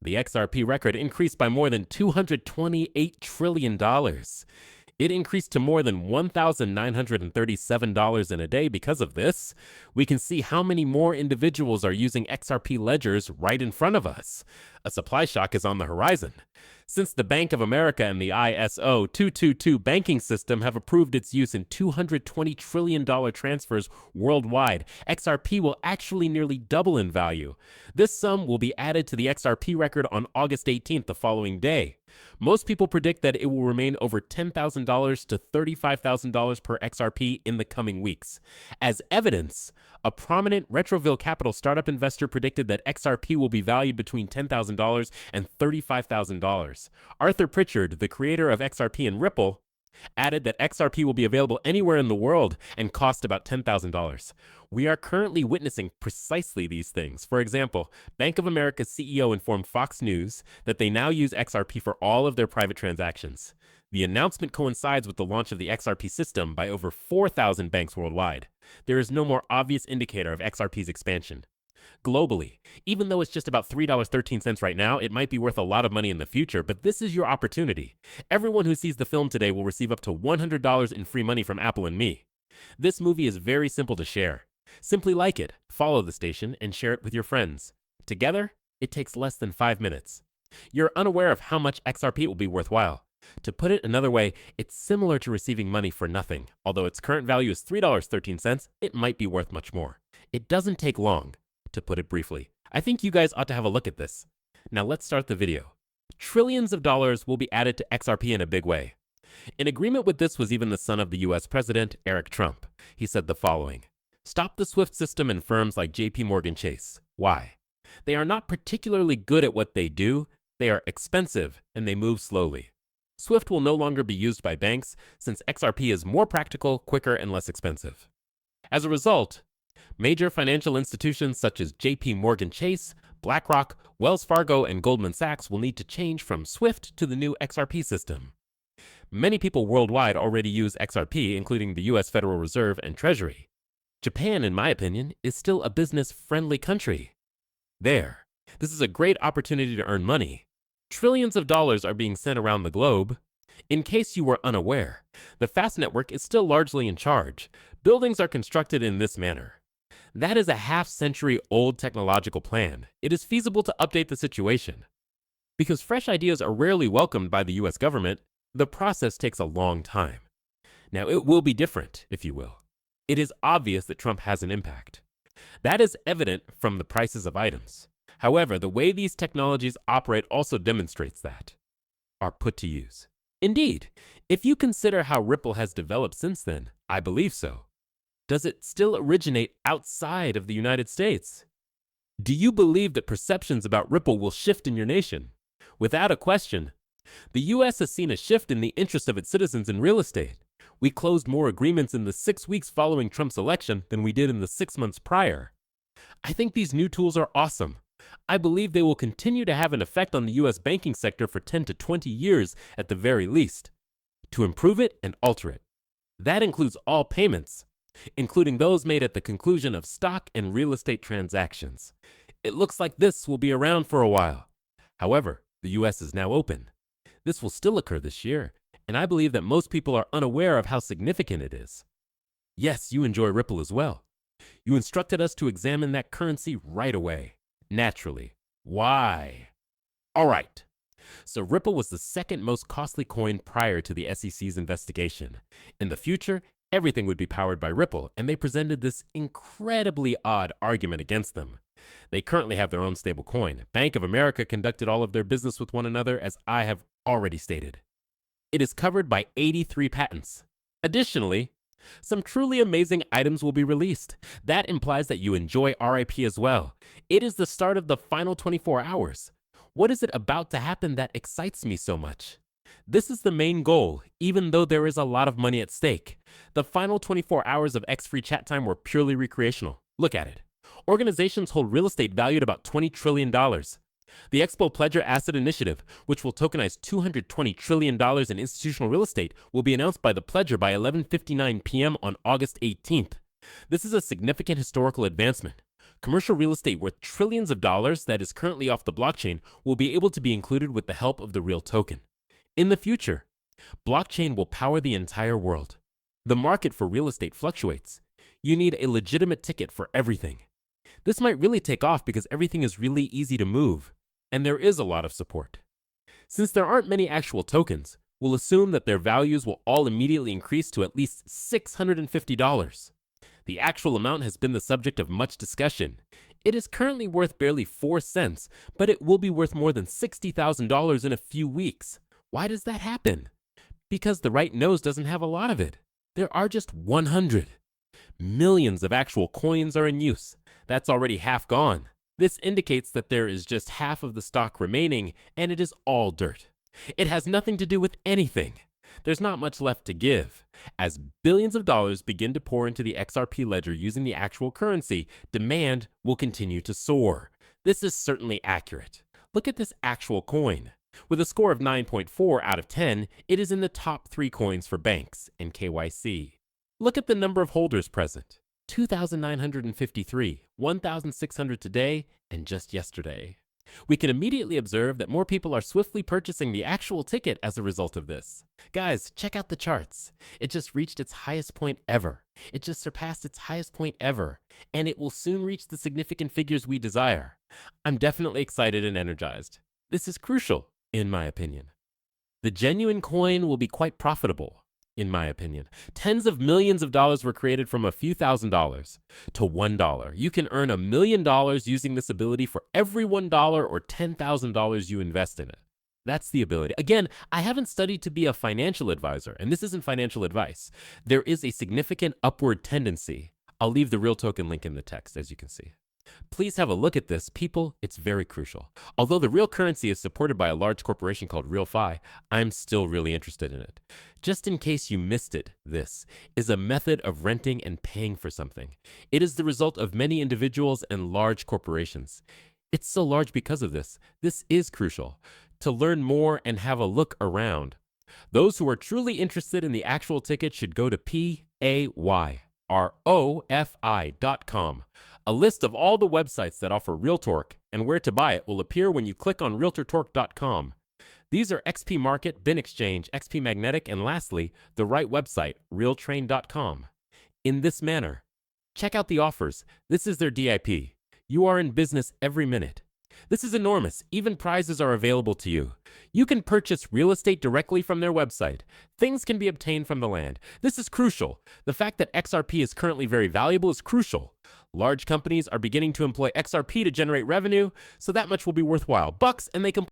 The XRP record increased by more than $228 trillion. It increased to more than $1,937 in a day because of this. We can see how many more individuals are using XRP ledgers right in front of us. A supply shock is on the horizon. Since the Bank of America and the ISO 222 banking system have approved its use in $220 trillion transfers worldwide, XRP will actually nearly double in value. This sum will be added to the XRP record on August 18th, the following day. Most people predict that it will remain over $10,000 to $35,000 per XRP in the coming weeks. As evidence, a prominent Retroville Capital startup investor predicted that XRP will be valued between $10,000 and $35,000. Arthur Pritchard, the creator of XRP and Ripple, added that XRP will be available anywhere in the world and cost about $10,000. We are currently witnessing precisely these things. For example, Bank of America's CEO informed Fox News that they now use XRP for all of their private transactions. The announcement coincides with the launch of the XRP system by over 4,000 banks worldwide. There is no more obvious indicator of XRP's expansion. Globally, even though it's just about $3.13 right now, it might be worth a lot of money in the future, but this is your opportunity. Everyone who sees the film today will receive up to $100 in free money from Apple and me. This movie is very simple to share. Simply like it, follow the station, and share it with your friends. Together, it takes less than 5 minutes. You're unaware of how much XRP will be worthwhile. To put it another way, it's similar to receiving money for nothing. Although its current value is $3.13, it might be worth much more. It doesn't take long. To put it briefly, I think you guys ought to have a look at this. Now let's start the video. Trillions of dollars will be added to XRP in a big way. In agreement with this was even the son of the US President, Eric Trump. He said the following: "Stop the SWIFT system and firms like JP Chase. Why? They are not particularly good at what they do, they are expensive, and they move slowly. SWIFT will no longer be used by banks since XRP is more practical, quicker, and less expensive." As a result, major financial institutions such as JP Chase, BlackRock, Wells Fargo, and Goldman Sachs will need to change from SWIFT to the new XRP system. Many people worldwide already use XRP, including the US Federal Reserve and Treasury. Japan, in my opinion, is still a business-friendly country. This is a great opportunity to earn money. Trillions of dollars are being sent around the globe. In case you were unaware, the FAST network is still largely in charge. Buildings are constructed in this manner. That is a half-century-old technological plan. It is feasible to update the situation. Because fresh ideas are rarely welcomed by the US government, the process takes a long time. Now, it will be different, if you will. It is obvious that Trump has an impact. That is evident from the prices of items. However, the way these technologies operate also demonstrates that. Are put to use. Indeed, if you consider how Ripple has developed since then, I believe so. Does it still originate outside of the United States? Do you believe that perceptions about Ripple will shift in your nation? Without a question, the US has seen a shift in the interest of its citizens in real estate. We closed more agreements in the 6 weeks following Trump's election than we did in the 6 months prior. I think these new tools are awesome. I believe they will continue to have an effect on the US banking sector for 10 to 20 years at the very least, to improve it and alter it. That includes all payments, including those made at the conclusion of stock and real estate transactions. It looks like this will be around for a while. However, the US is now open. This will still occur this year, and I believe that most people are unaware of how significant it is. Yes, you enjoy Ripple as well. You instructed us to examine that currency right away. Naturally. Why? All right. So Ripple was the second most costly coin prior to the SEC's investigation. In the future, everything would be powered by Ripple, and they presented this incredibly odd argument against them. They currently have their own stable coin. Bank of America conducted all of their business with one another, as I have already stated. It is covered by 83 patents. Additionally, some truly amazing items will be released. That implies that you enjoy RIP as well. It is the start of the final 24 hours. What is it about to happen that excites me so much? This is the main goal, even though there is a lot of money at stake. The final 24 hours of X-free chat time were purely recreational. Look at it. Organizations hold real estate valued about $20 trillion. The Expo Pledger Asset Initiative, which will tokenize $220 trillion in institutional real estate, will be announced by the Pledger by 11:59 p.m. on August 18th. This is a significant historical advancement. Commercial real estate worth trillions of dollars that is currently off the blockchain will be able to be included with the help of the real token. In the future, blockchain will power the entire world. The market for real estate fluctuates. You need a legitimate ticket for everything. This might really take off because everything is really easy to move, and there is a lot of support. Since there aren't many actual tokens, we'll assume that their values will all immediately increase to at least $650. The actual amount has been the subject of much discussion. It is currently worth barely 4 cents, but it will be worth more than $60,000 in a few weeks. Why does that happen? Because the right nose doesn't have a lot of it. There are just 100. Millions of actual coins are in use. That's already half gone. This indicates that there is just half of the stock remaining, and it is all dirt. It has nothing to do with anything. There's not much left to give. As billions of dollars begin to pour into the XRP ledger using the actual currency, demand will continue to soar. This is certainly accurate. Look at this actual coin. With a score of 9.4 out of 10, it is in the top 3 coins for banks and KYC. Look at the number of holders present. 2,953, 1,600 today, and just yesterday. We can immediately observe that more people are swiftly purchasing the actual ticket as a result of this. Guys, check out the charts. It just reached its highest point ever. It just surpassed its highest point ever, and it will soon reach the significant figures we desire. I'm definitely excited and energized. This is crucial, in my opinion. The genuine coin will be quite profitable, in my opinion. Tens of millions of dollars were created from a few $1,000s to $1. You can earn $1 million using this ability for every $1 or $10,000 you invest in it. That's the ability. Again, I haven't studied to be a financial advisor, and this isn't financial advice. There is a significant upward tendency. I'll leave the real token link in the text, as you can see. Please have a look at this. People, it's very crucial. Although the real currency is supported by a large corporation called RealFi, I'm still really interested in it. Just in case you missed it, this is a method of renting and paying for something. It is the result of many individuals and large corporations. It's so large because of this. This is crucial. To learn more and have a look around, those who are truly interested in the actual ticket should go to payrofi.com. A list of all the websites that offer RealTorque and where to buy it will appear when you click on realtortorque.com. These are XP Market, Bin Exchange, XP Magnetic, and lastly, the right website, realtrain.com. In this manner, check out the offers. This is their DIP. You are in business every minute. This is enormous. Even prizes are available to you. You can purchase real estate directly from their website. Things can be obtained from the land. This is crucial. The fact that XRP is currently very valuable is crucial. Large companies are beginning to employ XRP to generate revenue, so that much will be worthwhile. Bucks, and they can